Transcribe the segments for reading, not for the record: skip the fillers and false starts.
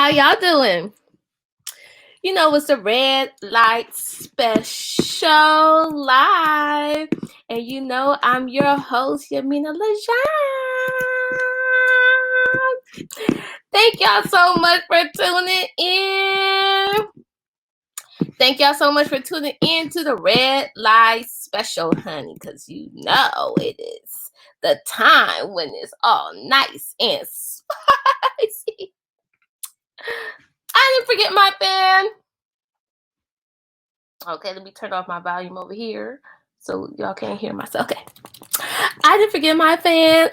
How y'all doing? You know, it's a red light special live. And you know, I'm your host, Yaminah Legohn. Thank y'all so much for tuning in. Thank y'all so much for tuning in to the red light special, honey, because you know it is the time when it's all nice and spicy. I didn't forget my fan. Okay, let me turn off my volume over here so y'all can't hear myself. Okay. I didn't forget my fan.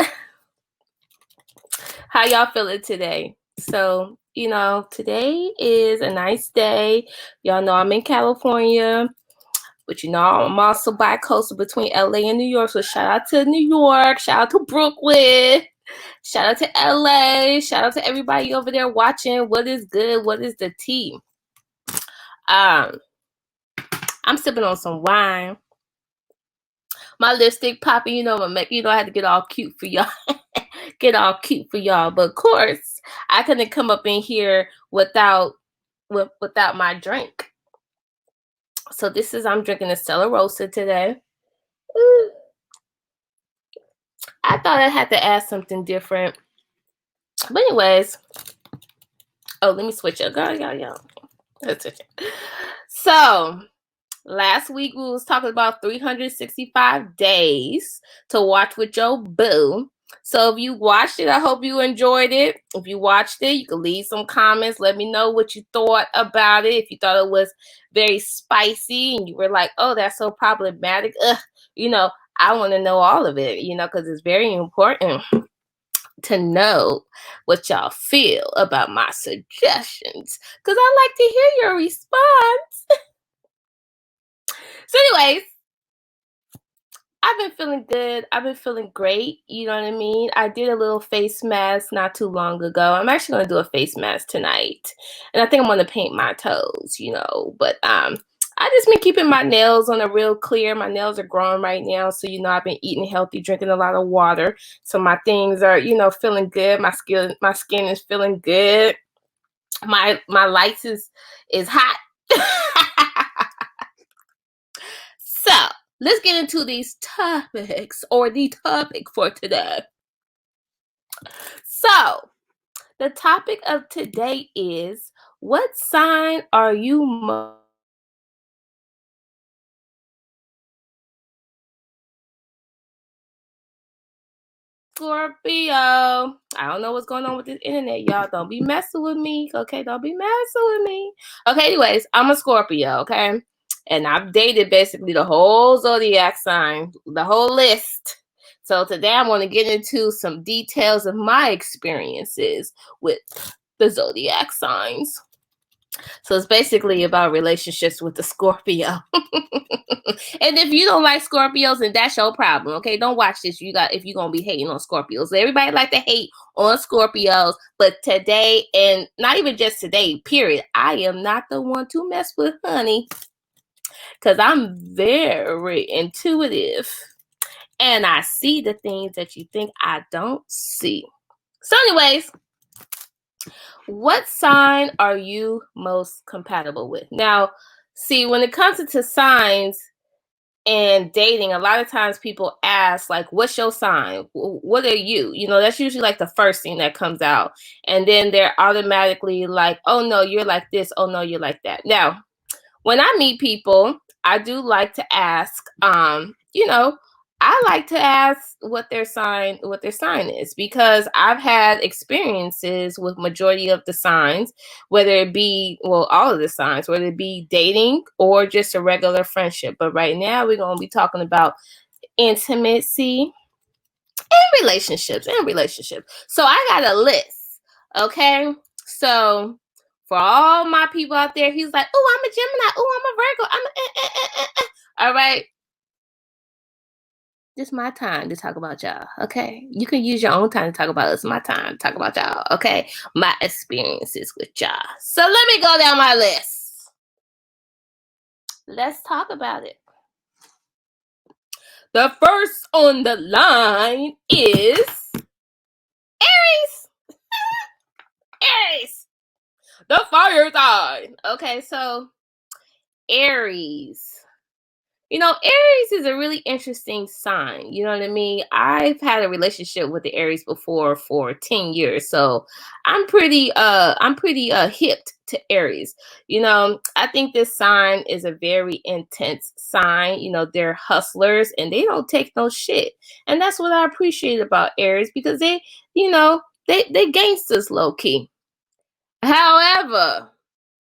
How y'all feeling today? So, you know, today is a nice day. Y'all know I'm in California, but you know, I'm also bi-coastal between LA and New York. So shout out to New York, shout out to Brooklyn, shout out to LA, shout out to everybody over there watching. What is good? What is the tea? I'm sipping on some wine. My lipstick popping, you know, I had to get all cute for y'all. Get all cute for y'all. But of course, I couldn't come up in here without my drink. So I'm drinking a Stella Rosa today. Ooh. I thought I had to add something different. But anyways, oh, let me switch it. Y'all. Let's switch it. So last week we was talking about 365 days to watch with your boo. So if you watched it, I hope you enjoyed it. If you watched it, you can leave some comments. Let me know what you thought about it. If you thought it was very spicy and you were like, oh, that's so problematic. You know, I want to know all of it, you know, because it's very important to know what y'all feel about my suggestions. Because I like to hear your response. So anyways, I've been feeling good. I've been feeling great. You know what I mean? I did a little face mask not too long ago. I'm actually going to do a face mask tonight. And I think I'm going to paint my toes, you know. But I just been keeping my nails on a real clear. My nails are growing right now. So, you know, I've been eating healthy, drinking a lot of water. So my things are, you know, feeling good. My skin is feeling good. My lights is hot. So let's get into these topics, or the topic for today. So the topic of today is, what sign are you most Scorpio? I don't know what's going on with this internet, y'all. Don't be messing with me, okay? Don't be messing with me. Okay, anyways, I'm a Scorpio, okay? And I've dated basically the whole zodiac sign, the whole list. So today I'm going to get into some details of my experiences with the zodiac signs. So it's basically about relationships with the Scorpio. And if you don't like Scorpios, then that's your problem, okay? Don't watch this if you're going to be hating on Scorpios. Everybody like to hate on Scorpios, but today, and not even just today, period, I am not the one to mess with, honey, because I'm very intuitive, and I see the things that you think I don't see. So anyways, what sign are you most compatible with? Now, see, when it comes to signs and dating, a lot of times people ask, like, what's your sign? What are you? You know, that's usually like the first thing that comes out. And then they're automatically like, oh, no, you're like this. Oh, no, you're like that. Now, when I meet people, I do like to ask, you know, I like to ask what their sign is, because I've had experiences with majority of the signs, whether it be, well, all of the signs, whether it be dating or just a regular friendship. But right now we're going to be talking about intimacy and relationships. So I got a list. Okay. So for all my people out there, he's like, oh, I'm a Gemini. Oh, I'm a Virgo. All right. This my time to talk about y'all, okay? You can use your own time to talk about us. My time to talk about y'all, okay? My experiences with y'all. So let me go down my list. Let's talk about it. The first on the line is Aries. Aries. The fire sign. Okay, so Aries. Aries is a really interesting sign. You know what I mean? I've had a relationship with the Aries before for 10 years. So I'm pretty hipped to Aries. I think this sign is a very intense sign. They're hustlers and they don't take no shit. And that's what I appreciate about Aries because they gangsters low key. However,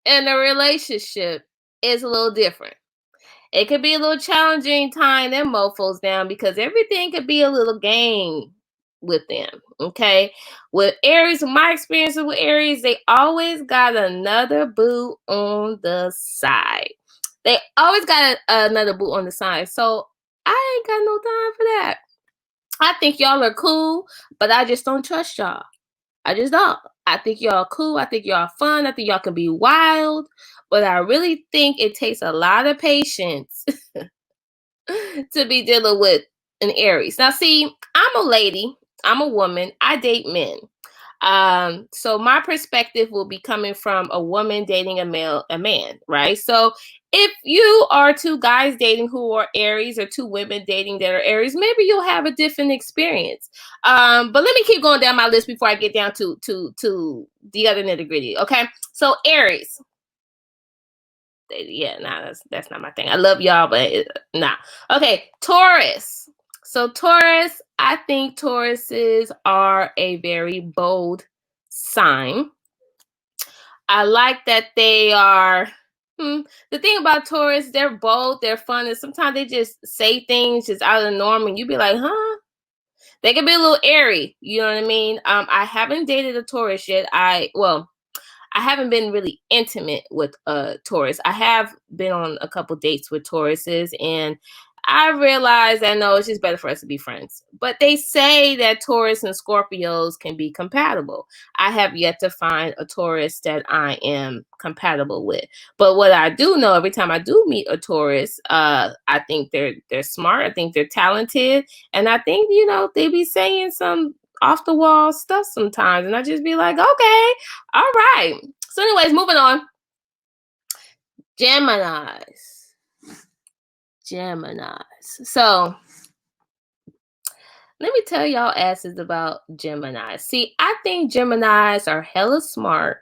in a relationship, it's a little different. It could be a little challenging tying them mofos down because everything could be a little game with them. Okay. With Aries, my experiences with Aries, they always got another boo on the side. They always got another boo on the side. So I ain't got no time for that. I think y'all are cool, but I just don't trust y'all. I just don't. I think y'all cool. I think y'all fun. I think y'all can be wild. But I really think it takes a lot of patience to be dealing with an Aries. Now, see, I'm a lady. I'm a woman. I date men. So my perspective will be coming from a woman dating a man, right? So if you are two guys dating who are Aries or two women dating that are Aries, maybe you'll have a different experience. But let me keep going down my list before I get down to the other nitty gritty. Okay, so Aries. Yeah, nah, that's not my thing. I love y'all, but nah. Okay, Taurus. So Taurus, I think Tauruses are a very bold sign. I like that they are. The thing about Taurus, they're bold, they're fun, and sometimes they just say things just out of the norm, and you be like, huh? They can be a little airy. You know what I mean? I haven't dated a Taurus yet. I haven't been really intimate with Taurus. I have been on a couple dates with Tauruses, and I realize that no, it's just better for us to be friends. But they say that Taurus and Scorpios can be compatible. I have yet to find a Taurus that I am compatible with. But what I do know, every time I do meet a Taurus, I think they're smart. I think they're talented, and I think they be saying some off the wall stuff sometimes, and I just be like, okay, all right. So, anyways, moving on. Geminis. So, let me tell y'all asses about Geminis. See, I think Geminis are hella smart.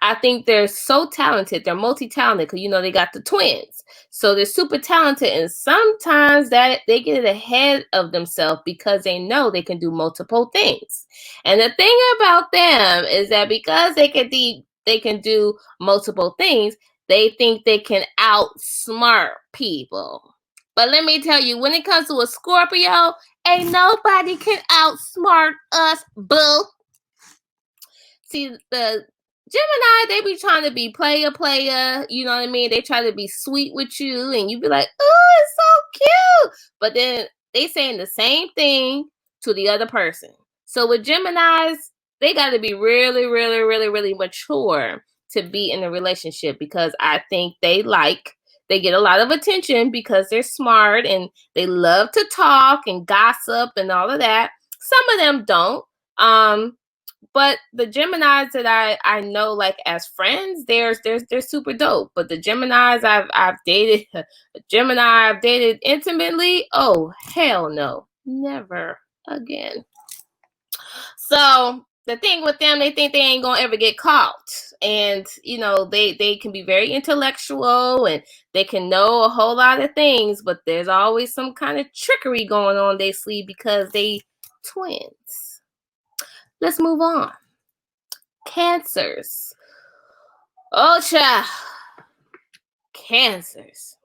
I think they're so talented. They're multi-talented because they got the twins. So they're super talented, and sometimes that they get ahead of themselves because they know they can do multiple things. And the thing about them is that because they can do multiple things, they think they can outsmart people. But let me tell you, when it comes to a Scorpio, ain't nobody can outsmart us, boo. See, the Gemini, they be trying to be player, you know what I mean? They try to be sweet with you, and you be like, oh, it's so cute. But then they saying the same thing to the other person. So with Geminis, they got to be really, really, really, really mature to be in a relationship because I think they get a lot of attention because they're smart and they love to talk and gossip and all of that. Some of them don't. But the Geminis that I know like as friends, they're super dope. But the Geminis I've dated, Gemini I've dated intimately, oh hell no, never again. So the thing with them, they think they ain't gonna ever get caught, and they can be very intellectual and they can know a whole lot of things, but there's always some kind of trickery going on their sleeve because they twins. Let's move on. Cancers. Oh, child. Cancers.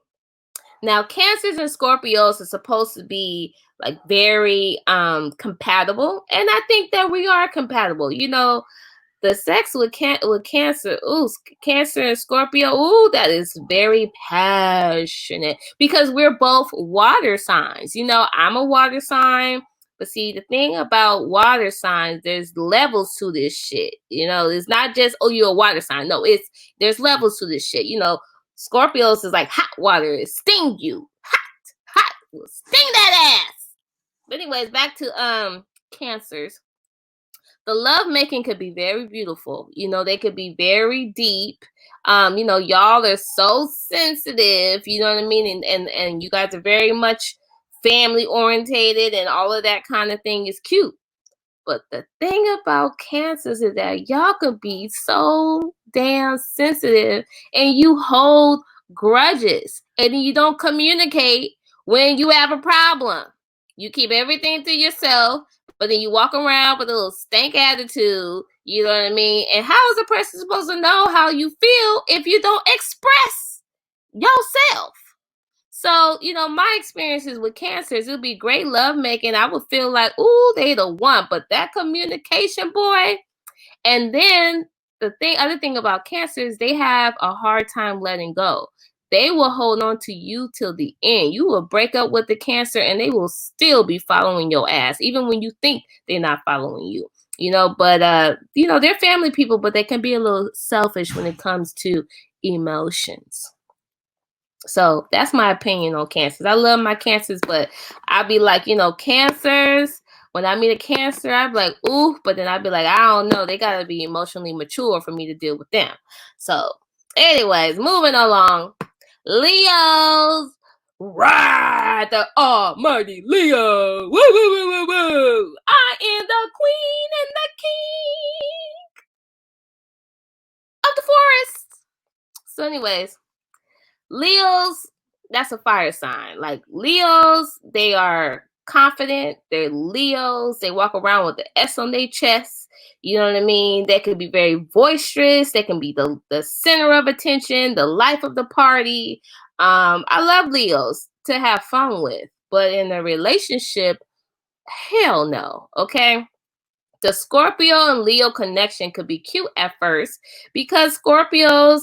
Now, Cancers and Scorpios are supposed to be like very compatible, and I think that we are compatible. The sex with Cancer, Cancer and Scorpio, that is very passionate because we're both water signs. I'm a water sign. But see, the thing about water signs, there's levels to this shit. It's not just, oh, you're a water sign. No, there's levels to this shit. Scorpios is like hot water. It sting you. Hot. Will sting that ass. But anyways, back to Cancers. The love making could be very beautiful. They could be very deep. Y'all are so sensitive, you know what I mean? And you guys are very much family orientated, and all of that kind of thing is cute. But the thing about cancers is that y'all could be so damn sensitive, and you hold grudges, and you don't communicate when you have a problem. You keep everything to yourself, but then you walk around with a little stank attitude. You know what I mean? And how is a person supposed to know how you feel if you don't express yourself? So, my experiences with cancers, it would be great love making. I would feel like, ooh, they the one. But that communication, boy. And then other thing about cancers, they have a hard time letting go. They will hold on to you till the end. You will break up with the cancer and they will still be following your ass, even when you think they're not following you. But they're family people, but they can be a little selfish when it comes to emotions. So that's my opinion on cancers. I love my cancers, but I'll be like, cancers, when I meet a cancer, I'd be like, ooh, but then I'd be like, I don't know. They got to be emotionally mature for me to deal with them. So anyways, moving along. Leos, ride the almighty Leo. Woo, woo, woo, woo, woo. I am the queen and the king of the forest. So anyways, Leos, that's a fire sign. Like Leos, they are confident. They're Leos. They walk around with the S on their chest. You know what I mean? They could be very boisterous. They can be the center of attention, the life of the party. I love Leos to have fun with. But in a relationship, hell no. Okay? The Scorpio and Leo connection could be cute at first because Scorpios,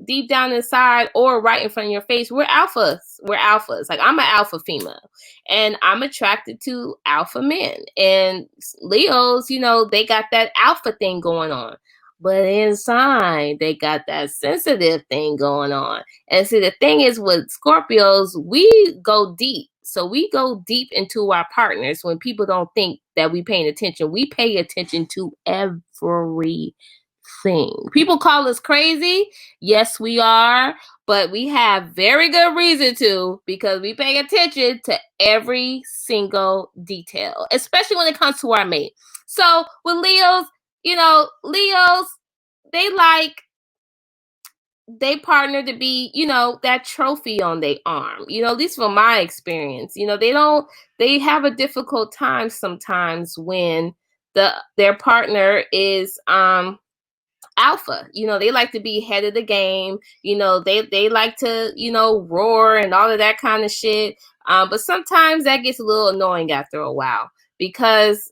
deep down inside or right in front of your face, we're alphas. We're alphas. Like I'm an alpha female and I'm attracted to alpha men. And Leos, they got that alpha thing going on. But inside, they got that sensitive thing going on. And see, the thing is with Scorpios, we go deep. So we go deep into our partners when people don't think that we paying attention. We pay attention to everything. People call us crazy. Yes, we are. But we have very good reason to, because we pay attention to every single detail, especially when it comes to our mate. So with Leos, Leos, they partner to be, that trophy on their arm. At least from my experience, they have a difficult time sometimes when their partner is alpha. They like to be head of the game. They like to, roar and all of that kind of shit. But sometimes that gets a little annoying after a while because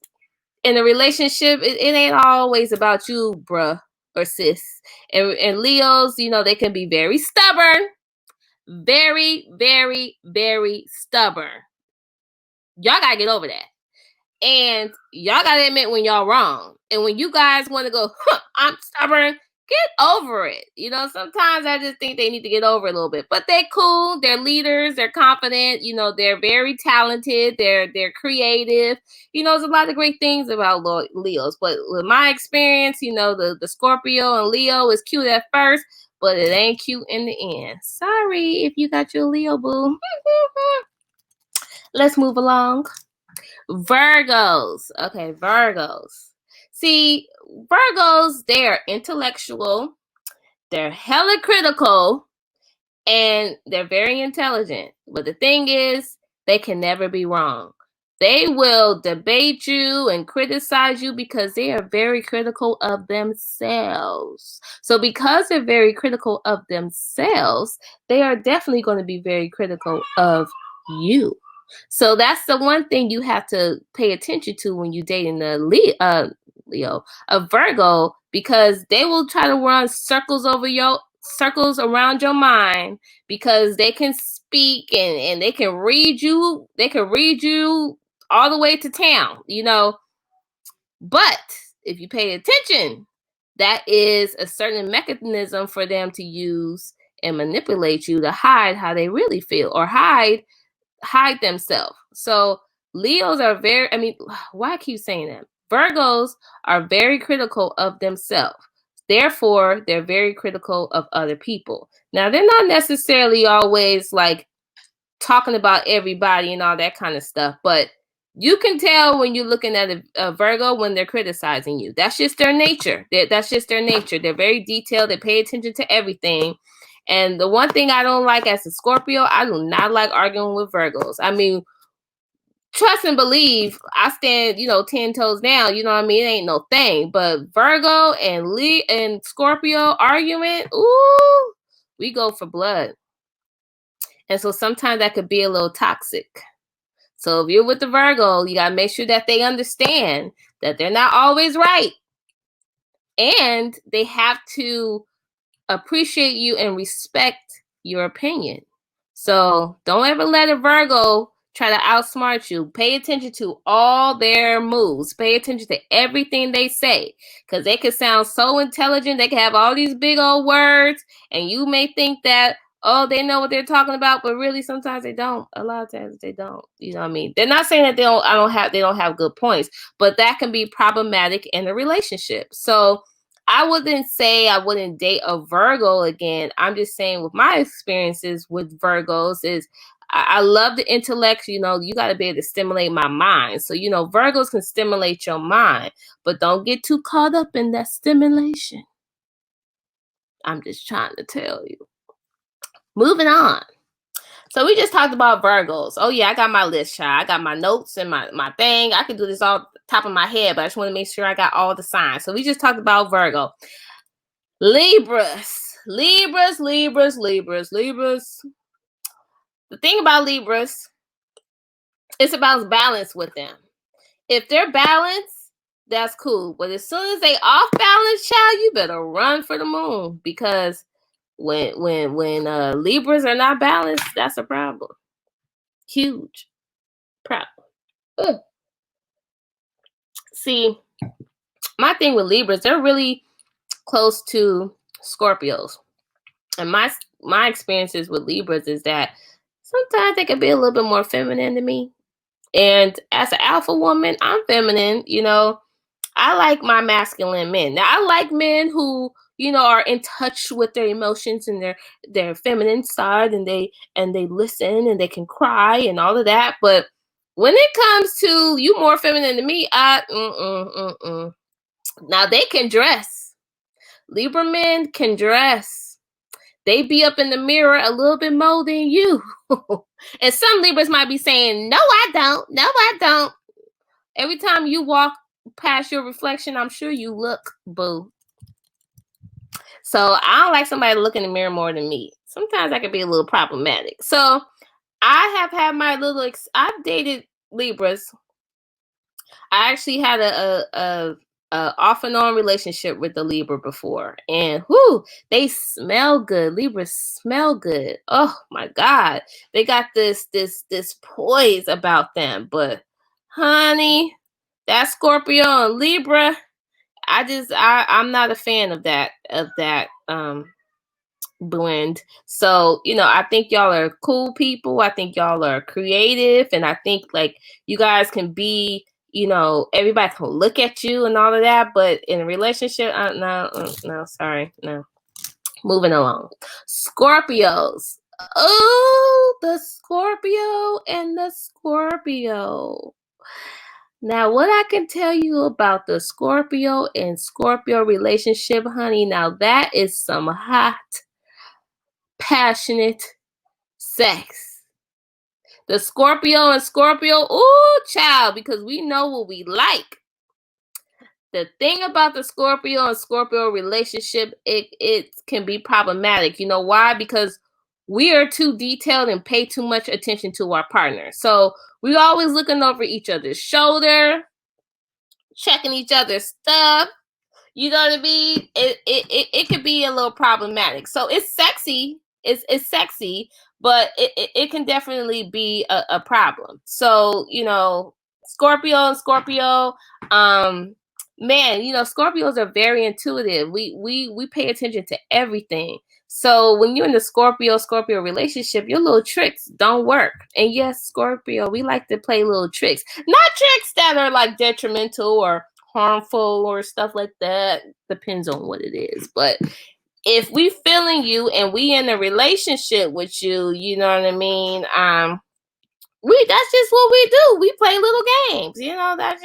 in a relationship, it ain't always about you, bruh or sis. And Leos, they can be very stubborn. Very, very, very stubborn. Y'all gotta get over that. And y'all gotta admit when y'all wrong. And when you guys want to go, I'm stubborn, get over it. Sometimes I just think they need to get over it a little bit. But they're cool. They're leaders. They're confident. They're very talented. They're creative. There's a lot of great things about Leos. But with my experience, the Scorpio and Leo is cute at first, but it ain't cute in the end. Sorry if you got your Leo boo. Let's move along. Virgos. Okay, Virgos. See, Virgos, they are intellectual, they're hella critical, and they're very intelligent. But the thing is, they can never be wrong. They will debate you and criticize you because they are very critical of themselves. So because they're very critical of themselves, they are definitely going to be very critical of you. So that's the one thing you have to pay attention to when you're dating a Leo, a Virgo, because they will try to run circles around your mind because they can speak and they can read you. They can read you all the way to town, But if you pay attention, that is a certain mechanism for them to use and manipulate you to hide how they really feel or hide themselves. So Leos are why I keep saying that? Virgos are very critical of themselves. Therefore, they're very critical of other people. Now, they're not necessarily always like talking about everybody and all that kind of stuff, but you can tell when you're looking at a Virgo when they're criticizing you. That's just their nature. That's just their nature. They're very detailed. They pay attention to everything. And the one thing I don't like as a Scorpio, I do not like arguing with Virgos. I mean, trust and believe, I stand, 10 toes down, you know what I mean? It ain't no thing. But Virgo and Scorpio arguing, ooh, we go for blood. And so sometimes that could be a little toxic. So if you're with the Virgo, you got to make sure that they understand that they're not always right. And they have to appreciate you and respect your opinion. So don't ever let a Virgo try to outsmart you. Pay attention to all their moves. Pay attention to everything they say. Because they can sound so intelligent. They can have all these big old words. And you may think that, oh, they know what they're talking about, but really sometimes they don't. A lot of times they don't. You know what I mean? They're not saying that they don't have good points, but that can be problematic in a relationship. So I wouldn't say I wouldn't date a Virgo again. I'm just saying with my experiences with Virgos is I love the intellect. You got to be able to stimulate my mind. So, Virgos can stimulate your mind, but don't get too caught up in that stimulation. I'm just trying to tell you. Moving on. So we just talked about Virgos. Oh yeah, I got my list, child. I got my notes and my thing. I can do this all top of my head, but I just want to make sure I got all the signs. So we just talked about Virgo. Libras. The thing about Libras, it's about balance with them. If they're balanced, that's cool. But as soon as they off balance, child, you better run for the moon, because when Libras are not balanced, that's a problem. Huge problem. Ugh. See, my thing with Libras, they're really close to Scorpios. And my experiences with Libras is that sometimes they can be a little bit more feminine to me. And as an alpha woman, I'm feminine, I like my masculine men. Now, I like men who, are in touch with their emotions and their feminine side, and they listen and they can cry and all of that. But when it comes to you more feminine than me, Now they can dress. Libra men can dress. They be up in the mirror a little bit more than you. And some Libras might be saying, no, I don't. No, I don't. Every time you walk past your reflection, I'm sure you look, boo. So I don't like somebody to look in the mirror more than me. Sometimes that can be a little problematic. So I have had my little, I've dated Libras. I actually had a off and on relationship with the Libra before, and they smell good. Libras smell good. Oh my God, they got this poise about them. But honey, that Scorpio and Libra, I'm not a fan of that blend. So, I think y'all are cool people. I think y'all are creative, and I think like you guys can be, everybody can look at you and all of that, but in a relationship, no, sorry, no. Moving along. Scorpios. Oh, the Scorpio and the Scorpio. Now, what I can tell you about the Scorpio and Scorpio relationship, honey, now that is some hot, passionate sex. The Scorpio and Scorpio, ooh, child, because we know what we like. The thing about the Scorpio and Scorpio relationship, it can be problematic. You know why? Because we are too detailed and pay too much attention to our partner. So we're always looking over each other's shoulder, checking each other's stuff. You know what I mean? It could be a little problematic. So it's sexy. It's sexy, but it can definitely be a problem. So, Scorpio and Scorpio, man, Scorpios are very intuitive. We pay attention to everything. So when you're in the Scorpio relationship, your little tricks don't work. And yes, Scorpio, we like to play little tricks. Not tricks that are like detrimental or harmful or stuff like that. Depends on what it is. But if we feeling you and we in a relationship with you, you know what I mean? That's just what we do. We play little games, you know, that's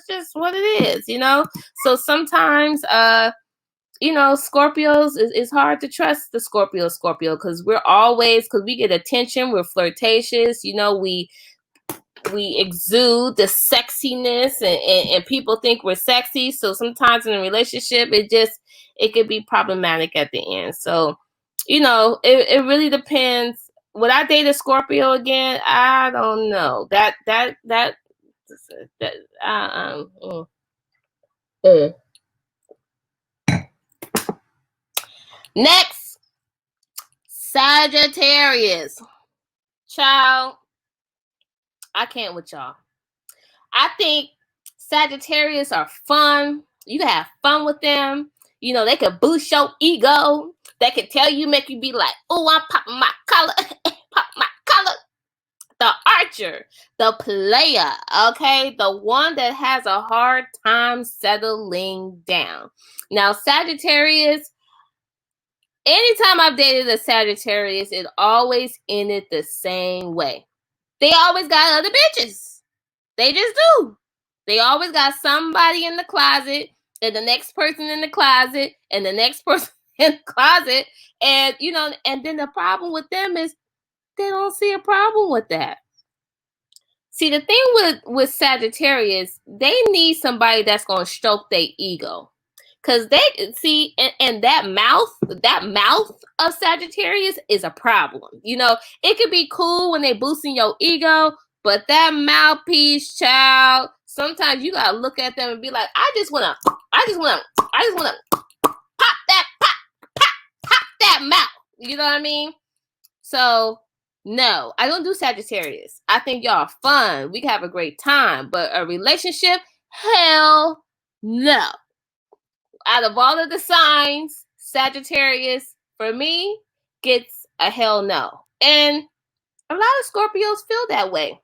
just what it is, you know. So sometimes you know, Scorpios it's hard to trust the Scorpio because we get attention, we're flirtatious, you know, we exude the sexiness and people think we're sexy. So sometimes in a relationship, it could be problematic at the end. So, you know, it really depends. Would I date a Scorpio again? I don't know. Next, Sagittarius. Child, I can't with y'all. I think Sagittarius are fun. You can have fun with them. You know, they can boost your ego. They can tell you, make you be like, oh, I'm popping my collar. Pop my collar. The archer, the player, okay? The one that has a hard time settling down. Now, Sagittarius, anytime I've dated a Sagittarius, it always ended the same way. They always got other bitches. They just do. They always got somebody in the closet, and the next person in the closet, and the next person in the closet. And, you know, and then the problem with them is they don't see a problem with that. See, the thing with Sagittarius, they need somebody that's going to stroke their ego. Because they see, and that mouth of Sagittarius is a problem. You know, it could be cool when they boosting your ego, but that mouthpiece, child, sometimes you gotta look at them and be like, I just wanna pop that mouth. You know what I mean? So no, I don't do Sagittarius. I think y'all are fun. We can have a great time, but a relationship, hell no. Out of all of the signs, Sagittarius, for me, gets a hell no. And a lot of Scorpios feel that way.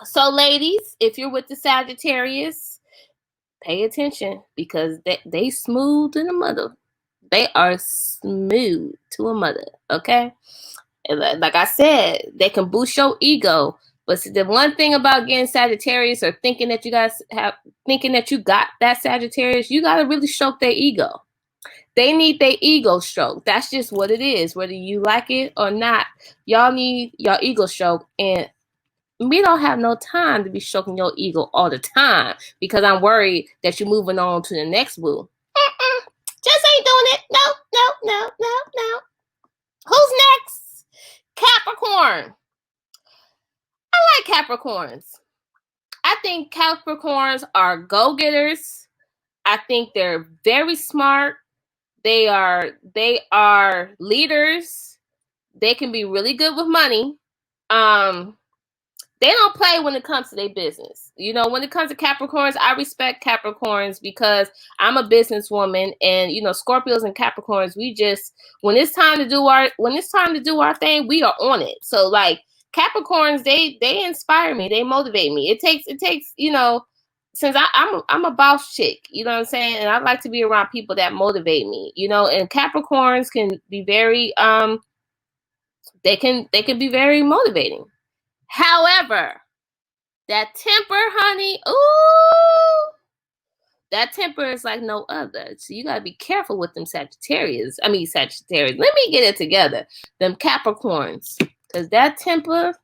So, ladies, if you're with the Sagittarius, pay attention because they smooth to the mother. They are smooth to a mother, okay? And like I said, they can boost your ego. But the one thing about getting Sagittarius or thinking that you got that Sagittarius, you got to really stroke their ego. They need their ego stroke. That's just what it is. Whether you like it or not, y'all need your ego stroke. And we don't have no time to be stroking your ego all the time because I'm worried that you're moving on to the next boo. Just ain't doing it. No. Who's next? Capricorn. I like Capricorns. I think Capricorns are go-getters. I think they're very smart. They are leaders. They can be really good with money. They don't play when it comes to their business. You know, when it comes to Capricorns, I respect Capricorns because I'm a businesswoman, and you know, Scorpios and Capricorns, when it's time to do our thing, we are on it. So like Capricorns, they inspire me, they motivate me. It takes, you know, since I'm a boss chick, you know what I'm saying, and I like to be around people that motivate me, you know, and Capricorns can be very they can be very motivating. However, that temper, honey, ooh, that temper is like no other. So you gotta be careful with them Sagittarius. Let me get it together. Them Capricorns, because that temper.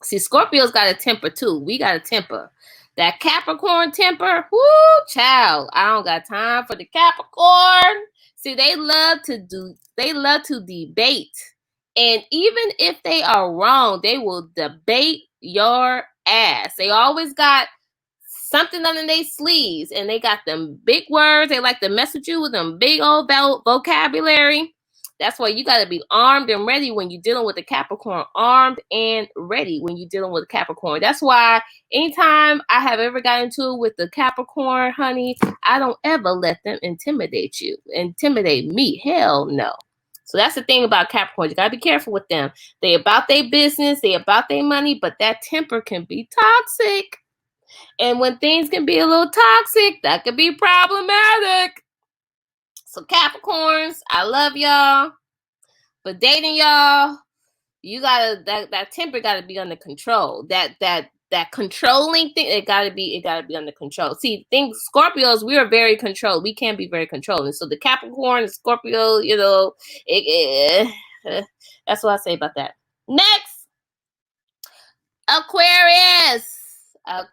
See, Scorpios got a temper too. We got a temper. That Capricorn temper, whoo, child. I don't got time for the Capricorn. See, they love to debate. And even if they are wrong, they will debate your ass. They always got something under their sleeves, and they got them big words. They like to mess with you with them big old vocabulary. That's why you got to be armed and ready when you're dealing with a Capricorn. Armed and ready when you're dealing with a Capricorn. That's why anytime I have ever got into it with the Capricorn, honey, I don't ever let them intimidate me. Hell no. So that's the thing about Capricorn. You got to be careful with them. They about their business. They about their money. But that temper can be toxic. And when things can be a little toxic, that could be problematic. So Capricorns, I love y'all. But dating y'all, you gotta that temper gotta be under control. That controlling thing, it gotta be under control. See, things Scorpios, we are very controlled. We can be very controlling. So the Capricorn, the Scorpio, that's what I say about that. Next, Aquarius. I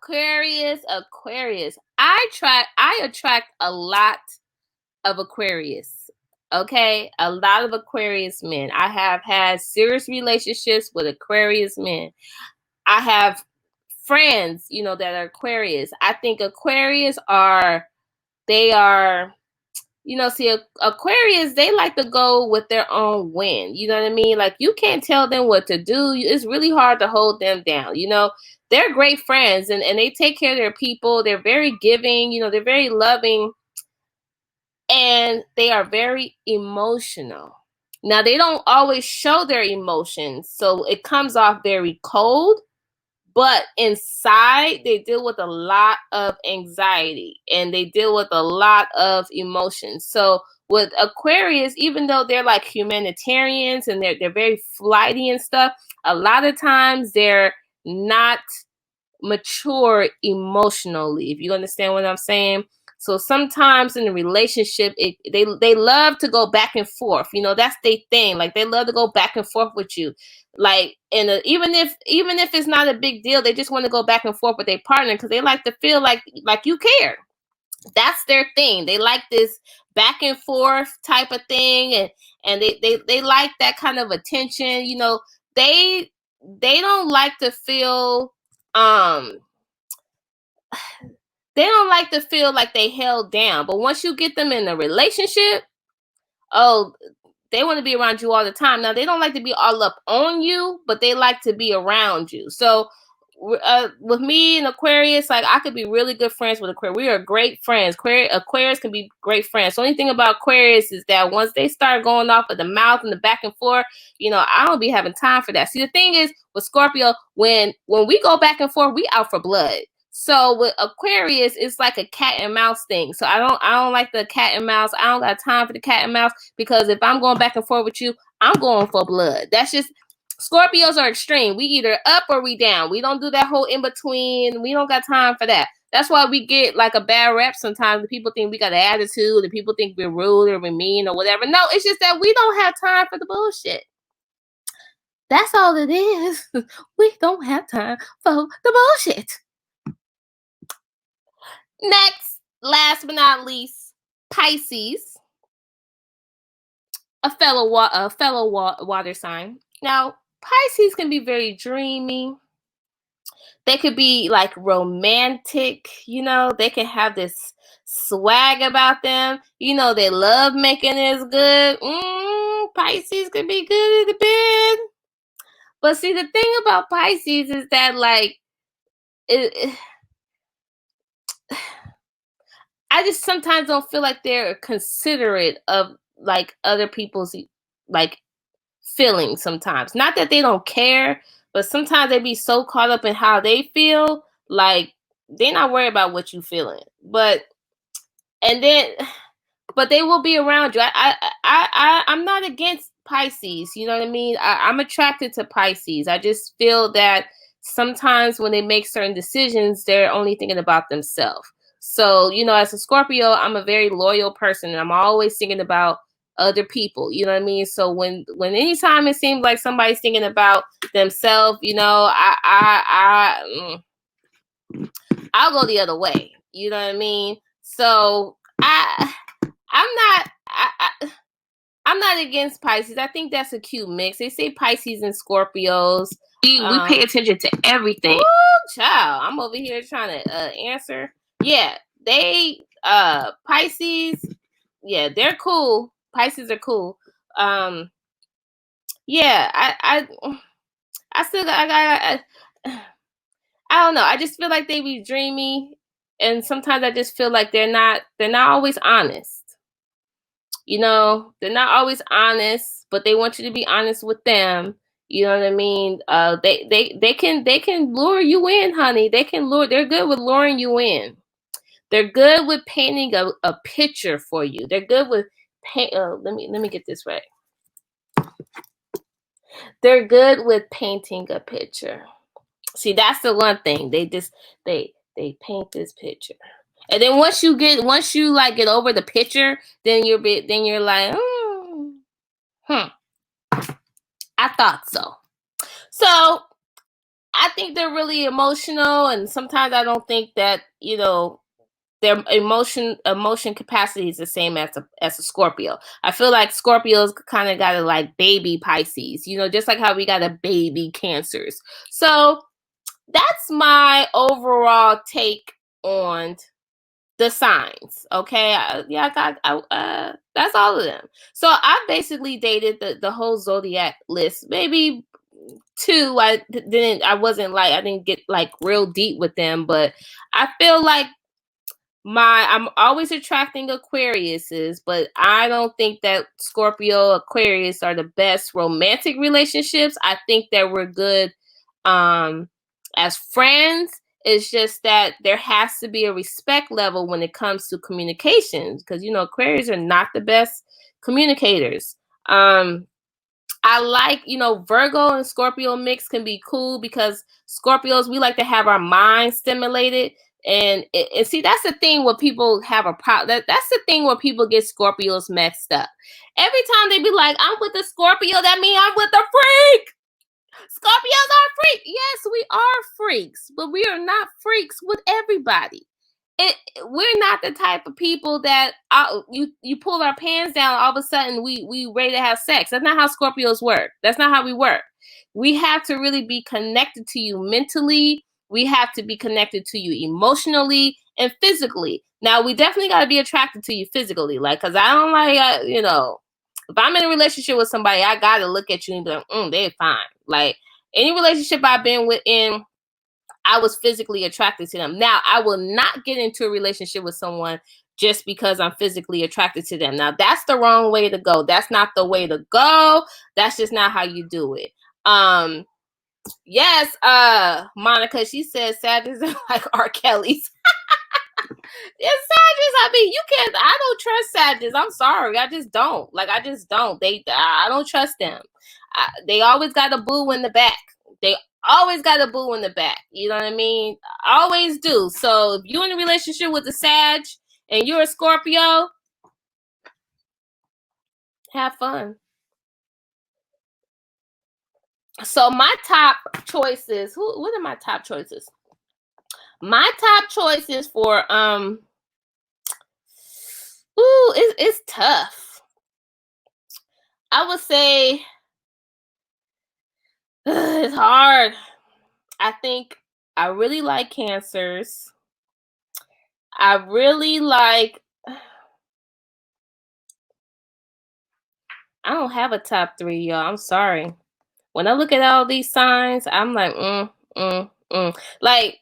attract a lot of Aquarius. Okay, a lot of Aquarius men. I have had serious relationships with Aquarius men. I have friends, that are Aquarius. I think Aquarius see, Aquarius, they like to go with their own wind. You know what I mean? Like, you can't tell them what to do. It's really hard to hold them down. They're great friends, and they take care of their people. They're very giving. They're very loving. And they are very emotional. Now, they don't always show their emotions, so it comes off very cold. But inside, they deal with a lot of anxiety and they deal with a lot of emotions. So with Aquarius, even though they're like humanitarians and they're very flighty and stuff, a lot of times they're not mature emotionally, if you understand what I'm saying. So sometimes in a relationship, they love to go back and forth. That's their thing. Like, they love to go back and forth with you. Like, even if it's not a big deal, they just want to go back and forth with their partner because they like to feel like you care. That's their thing. They like this back and forth type of thing, and they like that kind of attention. They don't like to feel they don't like to feel like they held down. But once you get them in a relationship, they want to be around you all the time. Now, they don't like to be all up on you, but they like to be around you. So with me and Aquarius, like, I could be really good friends with Aquarius. We are great friends. Aquarius can be great friends. The only thing about Aquarius is that once they start going off at the mouth and the back and forth, I don't be having time for that. See, the thing is with Scorpio, when we go back and forth, we out for blood. So with Aquarius, it's like a cat and mouse thing. So I don't like the cat and mouse. I don't got time for the cat and mouse, because if I'm going back and forth with you, I'm going for blood. That's just, Scorpios are extreme. We either up or we down. We don't do that whole in between. We don't got time for that. That's why we get like a bad rep sometimes. The people think we got an attitude. The people think we're rude or we're mean or whatever. No, it's just that we don't have time for the bullshit. That's all it is. We don't have time for the bullshit. Next, last but not least, Pisces, a fellow water sign. Now, Pisces can be very dreamy. They could be like romantic, they can have this swag about them. They love making this good. Pisces could be good in the bed. But see, the thing about Pisces is that, like, I just sometimes don't feel like they're considerate of like other people's like feelings sometimes. Not that they don't care, but sometimes they be so caught up in how they feel, like they're not worried about what you feeling. But they will be around you. I'm not against Pisces, you know what I mean? I'm attracted to Pisces. I just feel that sometimes when they make certain decisions, they're only thinking about themselves. So, as a Scorpio, I'm a very loyal person, and I'm always thinking about other people, you know what I mean? So when anytime it seems like somebody's thinking about themselves, I'll go the other way, you know what I mean? So I'm not against Pisces. I think that's a cute mix. They say Pisces and Scorpios. We pay attention to everything. Ooh, child, I'm over here trying to answer. Yeah, they Pisces. Yeah, they're cool. Pisces are cool. Yeah, I still got I don't know. I just feel like they be dreamy, and sometimes I just feel like they're not always honest. They're not always honest, but they want you to be honest with them. You know what I mean? They can lure you in, honey. They're good with luring you in. They're good with painting a picture for you. They're good with let me get this right. They're good with painting a picture. See, that's the one thing. They paint this picture. And then once you get over the picture, then you're like, I thought so. So I think they're really emotional, and sometimes I don't think that, their emotion capacity is the same as a Scorpio. I feel like Scorpios kind of got a like baby Pisces, just like how we got a baby Cancers. So that's my overall take on the signs. Okay, that's all of them. So I basically dated the whole zodiac list. Maybe two I didn't get like real deep with them, but I feel like I'm always attracting Aquariuses, but I don't think that Scorpio Aquarius are the best romantic relationships. I think that we're good as friends. It's just that there has to be a respect level when it comes to communications, because Aquarius are not the best communicators. I like, Virgo and Scorpio mix can be cool because Scorpios, we like to have our mind stimulated. And see, that's the thing where people have a problem. That's the thing where people get Scorpios messed up. Every time they be like, I'm with a Scorpio, that means I'm with a freak. Scorpios are freaks. Yes, we are freaks, but we are not freaks with everybody. We're not the type of people that you pull our pants down, all of a sudden we ready to have sex. That's not how Scorpios work. That's not how we work. We have to really be connected to you mentally. We have to be connected to you emotionally and physically. Now, we definitely got to be attracted to you physically, because I don't like, if I'm in a relationship with somebody, I got to look at you and be like, they're fine. Like, any relationship I've been in, I was physically attracted to them. Now, I will not get into a relationship with someone just because I'm physically attracted to them. Now, that's the wrong way to go. That's not the way to go. That's just not how you do it. Yes, Monica, she says Sagittarius are like R. Kelly's. It's Sagittarius. I don't trust Sagittarius. I'm sorry. I just don't. I just don't. I don't trust them. They always got a boo in the back. They always got a boo in the back. You know what I mean? Always do. So if you're in a relationship with a Sag and you're a Scorpio, have fun. So my top choices, what are my top choices? My top choices for it's tough. I would say it's hard. I think I really like Cancers. I really like, I don't have a top 3, y'all. I'm sorry. When I look at all these signs, I'm like, Like,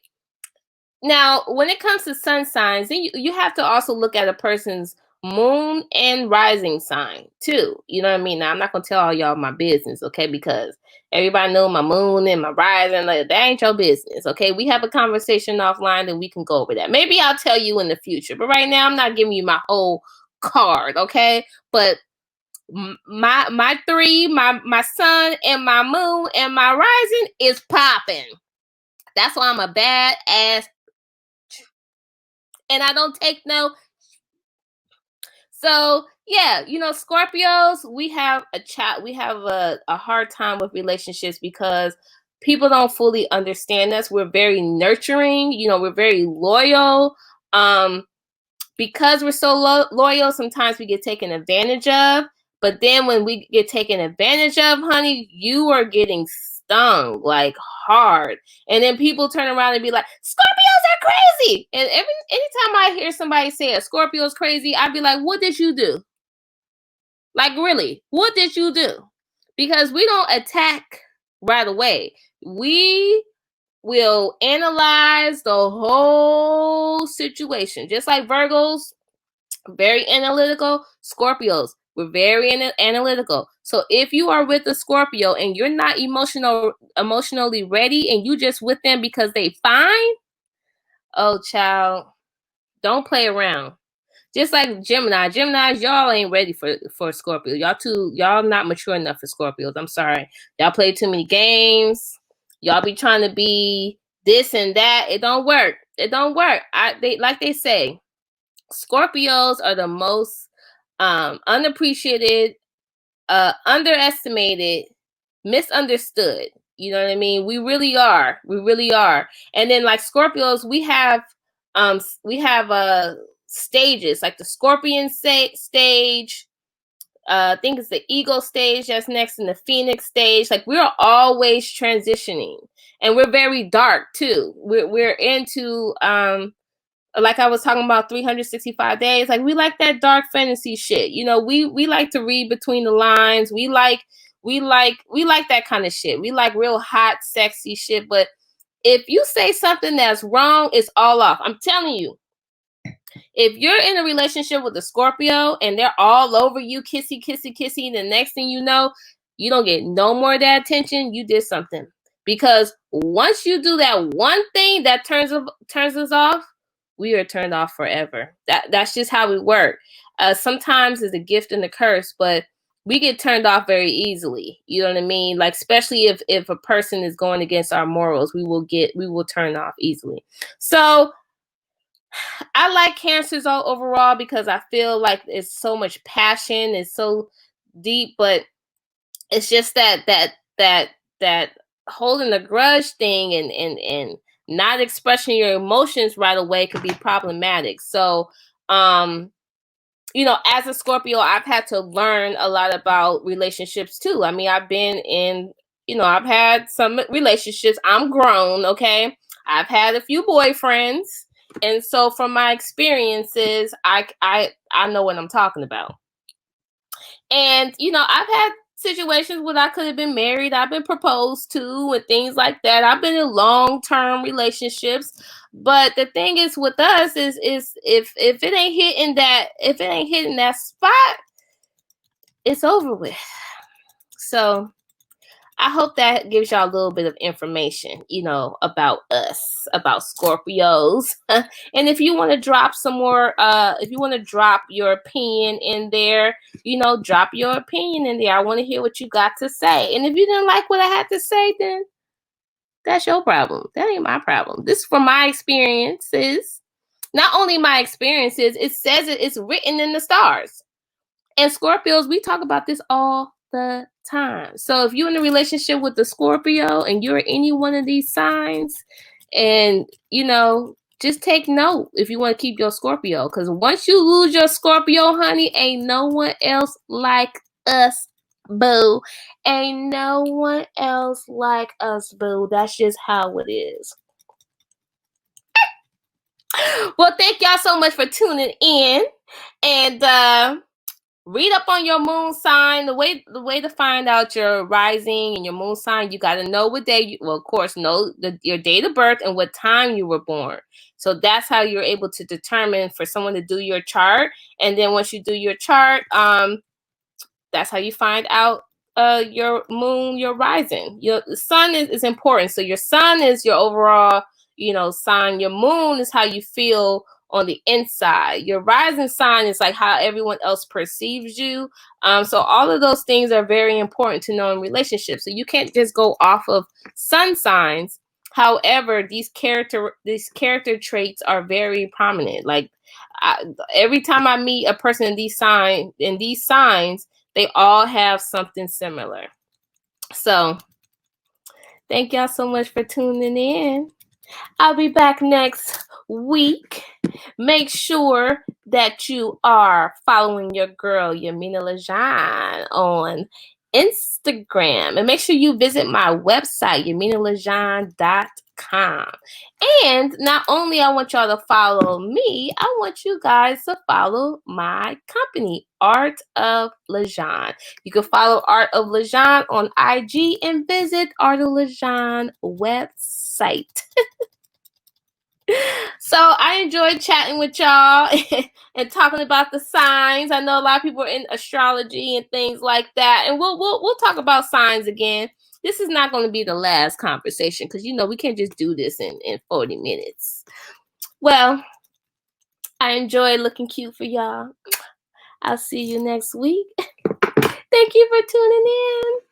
now, when it comes to sun signs, then you have to also look at a person's moon and rising sign, too. You know what I mean? Now, I'm not going to tell all y'all my business, okay? Because everybody know my moon and my rising. Like, that ain't your business, okay? We have a conversation offline and we can go over that. Maybe I'll tell you in the future. But right now, I'm not giving you my whole card, okay? But my 3, my sun and my moon and my rising is popping. That's why I'm a badass, and I don't take no. So yeah, Scorpios, we have a hard time with relationships because people don't fully understand us. We're very nurturing, we're very loyal. Because we're so loyal, sometimes we get taken advantage of. But then when we get taken advantage of, honey, you are getting stung like hard. And then people turn around and be like, Scorpios are crazy. And anytime I hear somebody say a Scorpio is crazy, I'd be like, what did you do? Like, really, what did you do? Because we don't attack right away. We will analyze the whole situation. Just like Virgos, very analytical. Scorpios, We're very analytical. So if you are with a Scorpio and you're not emotionally ready and you just with them because they fine, oh child, don't play around. Just like Geminis, y'all ain't ready for Scorpio. Y'all not mature enough for Scorpios. I'm sorry. Y'all play too many games. Y'all be trying to be this and that. It don't work. It don't work. Like they say, Scorpios are the most unappreciated, underestimated, misunderstood. You know what I mean? We really are. We really are. And then like Scorpios, we have stages, like the Scorpion stage. I think it's the Ego stage that's next, in the Phoenix stage. Like we're always transitioning, and we're very dark too. We're into like I was talking about 365 days. Like we like that dark fantasy shit. You know, we like to read between the lines. We like that kind of shit. We like real hot, sexy shit. But if you say something that's wrong, it's all off. I'm telling you. If you're in a relationship with a Scorpio and they're all over you, kissy, kissy, kissy, the next thing you know, you don't get no more of that attention, you did something. Because once you do that one thing that turns us off, we are turned off forever. That's just how we work. Sometimes it's a gift and a curse, but we get turned off very easily. You know what I mean? Like, especially if a person is going against our morals, we will turn off easily. So I like Cancers all overall because I feel like it's so much passion, it's so deep, but it's just that holding a grudge thing and not expressing your emotions right away could be problematic. So, you know, as a Scorpio, I've had to learn a lot about relationships too. I mean, I've had some relationships. I'm grown, okay? I've had a few boyfriends. And so from my experiences, I know what I'm talking about. And, you know, I've had situations where I could have been married. I've been proposed to and things like that. I've been in long-term relationships. But the thing is with us is if it ain't hitting that spot, it's over with. So I hope that gives y'all a little bit of information, you know, about us, about Scorpios. And if you want to drop some more, if you want to drop your opinion in there, you know, drop your opinion in there. I want to hear what you got to say. And if you didn't like what I had to say, then that's your problem. That ain't my problem. This is from my experiences. Not only my experiences, it says it's written in the stars. And Scorpios, we talk about this all the time. So if you're in a relationship with the Scorpio and you're any one of these signs, and you know, just take note if you want to keep your Scorpio, because once you lose your Scorpio, honey, ain't no one else like us, boo. Ain't no one else like us, boo. That's just how it is. Well, thank y'all so much for tuning in, and read up on your moon sign. The way to find out your rising and your moon sign, you got to know what day of course, know your date of birth and what time you were born. So that's how you're able to determine for someone to do your chart. And then once you do your chart, that's how you find out your moon, your rising. Your sun is important. So your sun is your overall, you know, sign. Your moon is how you feel on the inside. Your rising sign is like how everyone else perceives you. So all of those things are very important to know in relationships. So you can't just go off of sun signs. However, these character traits are very prominent. Like every time I meet a person in these signs, they all have something similar. So thank y'all so much for tuning in. I'll be back next week. Make sure that you are following your girl, Yaminah Legohn, on Instagram. And make sure you visit my website, YaminahLegohn.com. And not only I want y'all to follow me, I want you guys to follow my company, Art of Legohn. You can follow Art of Legohn on IG and visit Art of Legohn website. So I I enjoyed chatting with y'all and talking about the signs. I know a lot of people are in astrology and things like that, and we'll talk about signs again. This is not going to be the last conversation because we can't just do this in 40 minutes. Well, I enjoyed looking cute for y'all. I'll see you next week. Thank you for tuning in.